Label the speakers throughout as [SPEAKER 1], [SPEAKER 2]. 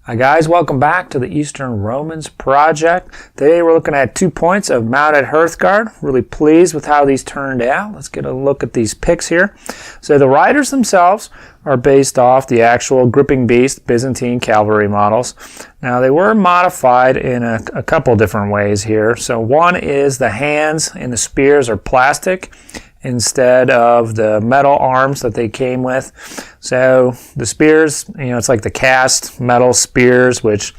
[SPEAKER 1] Hi guys, welcome back to the Eastern Romans project. Today we're looking at 2 points of mounted Hearthguard. Really pleased with how these turned out. Let's get a look at these picks here. So the riders themselves are based off the actual gripping beast Byzantine cavalry models. Now they were modified in a couple different ways here. So one is the hands and the spears are plastic instead of the metal arms that they came with. So the spears, it's like the cast metal spears, which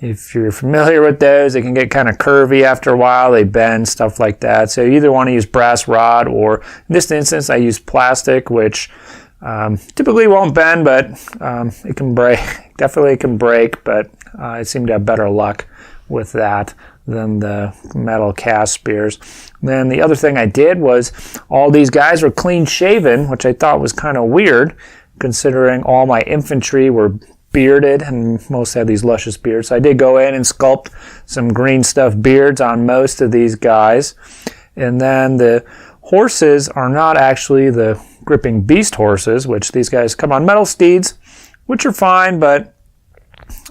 [SPEAKER 1] if you're familiar with those, they can get kind of curvy after a while. They bend, stuff like that. So you either want to use brass rod, or in this instance, I use plastic, which typically won't bend, but it can break. Definitely can break, but I seem to have better luck with that than the metal cast spears. Then the other thing I did was all these guys were clean shaven, which I thought was kind of weird considering all my infantry were bearded and most had these luscious beards. So I did go in and sculpt some green stuff beards on most of these guys. And then the horses are not actually the gripping beast horses, which these guys come on metal steeds, which are fine, but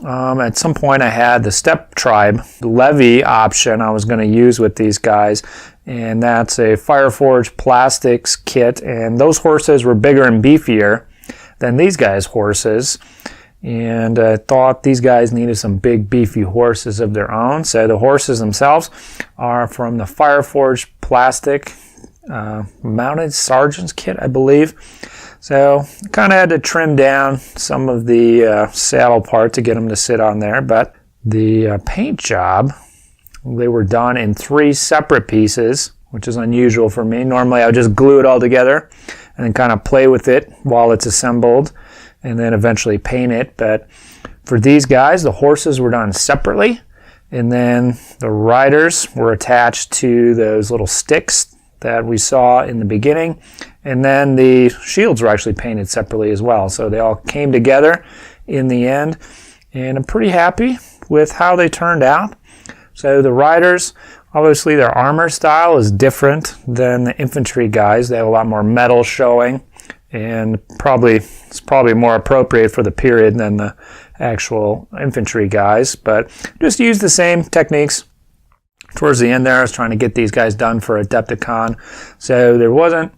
[SPEAKER 1] at some point I had the Steppe Tribe levy option I was going to use with these guys, and that's a Fireforged plastics kit, and those horses were bigger and beefier than these guys' horses, and I thought these guys needed some big beefy horses of their own. So the horses themselves are from the Fireforged plastic mounted sergeant's kit, I believe. So kind of had to trim down some of the saddle part to get them to sit on there, but the paint job, they were done in 3 separate pieces, which is unusual for me. Normally I would just glue it all together and then kind of play with it while it's assembled and then eventually paint it. But for these guys, the horses were done separately, and then the riders were attached to those little sticks that we saw in the beginning, and then the shields were actually painted separately as well. So they all came together in the end, and I'm pretty happy with how they turned out. So the riders, obviously their armor style is different than the infantry guys. They have a lot more metal showing, and it's probably more appropriate for the period than the actual infantry guys, but just use the same techniques. Towards the end there, I was trying to get these guys done for Adepticon, so there wasn't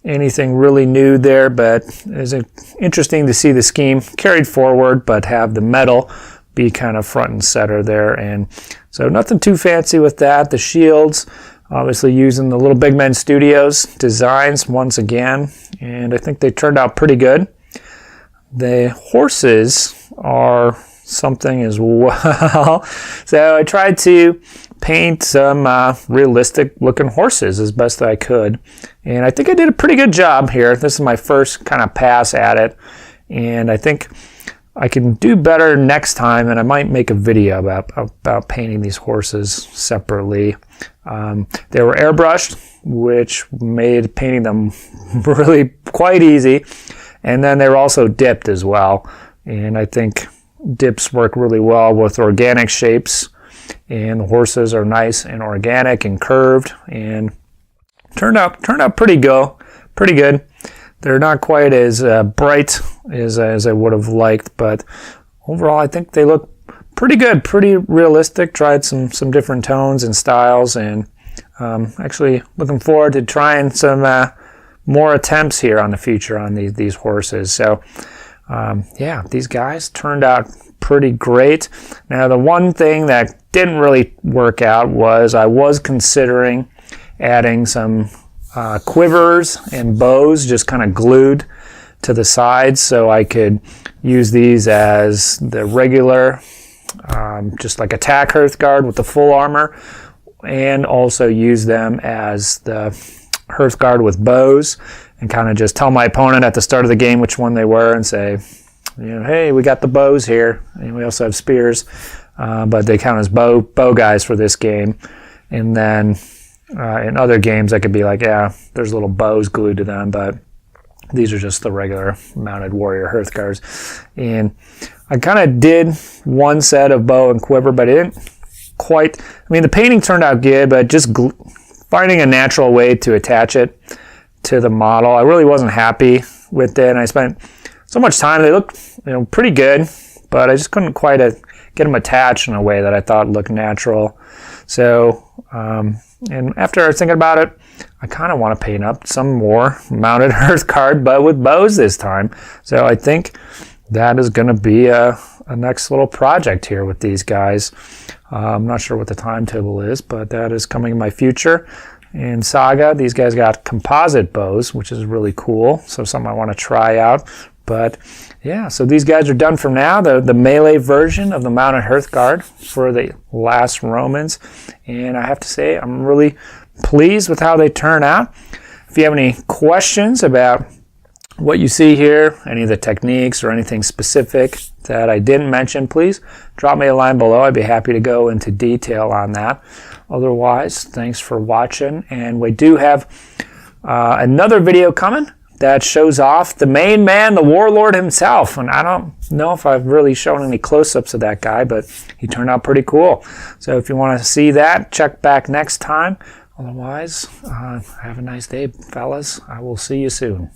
[SPEAKER 1] anything really new there, but it's interesting to see the scheme carried forward, but have the metal be kind of front and center there. And so nothing too fancy with that. The shields, obviously using the Little Big Men Studios designs once again, and I think they turned out pretty good. The horses are something as well. So I tried to paint some realistic looking horses as best I could, and I think I did a pretty good job here. This is my first kind of pass at it, and I think I can do better next time, and I might make a video about painting these horses separately. They were airbrushed, which made painting them really quite easy, and then they were also dipped as well, and I think dips work really well with organic shapes, and the horses are nice and organic and curved, and turned out pretty good. They're not quite as bright as I would have liked, but overall I think they look pretty good, pretty realistic. Tried some different tones and styles, and actually looking forward to trying some more attempts here on the future on these horses. So yeah, these guys turned out pretty great. Now the one thing that didn't really work out was I was considering adding some quivers and bows just kind of glued to the sides, so I could use these as the regular just like attack Hearthguard with the full armor, and also use them as the Hearthguard with bows, and kind of just tell my opponent at the start of the game which one they were and say, hey, we got the bows here, and we also have spears, but they count as bow guys for this game. And then in other games I could be like, yeah, there's little bows glued to them, but these are just the regular mounted warrior Hearthguards. And I kind of did one set of bow and quiver, but it didn't quite, the painting turned out good, but just finding a natural way to attach it to the model, I really wasn't happy with it, and I spent so much time. They look pretty good, but I just couldn't quite get them attached in a way that I thought looked natural. So, and after I was thinking about it, I kind of want to paint up some more mounted Hearthguard, but with bows this time. So I think that is going to be a next little project here with these guys. I'm not sure what the timetable is, but that is coming in my future. In Saga, these guys got composite bows, which is really cool. So something I want to try out. But yeah, so these guys are done for now. The melee version of the mounted Hearthguard for the last Romans. And I have to say, I'm really pleased with how they turn out. If you have any questions about what you see here, any of the techniques or anything specific that I didn't mention, please drop me a line below. I'd be happy to go into detail on that. Otherwise, thanks for watching. And we do have another video coming that shows off the main man, the warlord himself. And I don't know if I've really shown any close-ups of that guy, but he turned out pretty cool. So if you want to see that, check back next time. Otherwise, have a nice day, fellas. I will see you soon.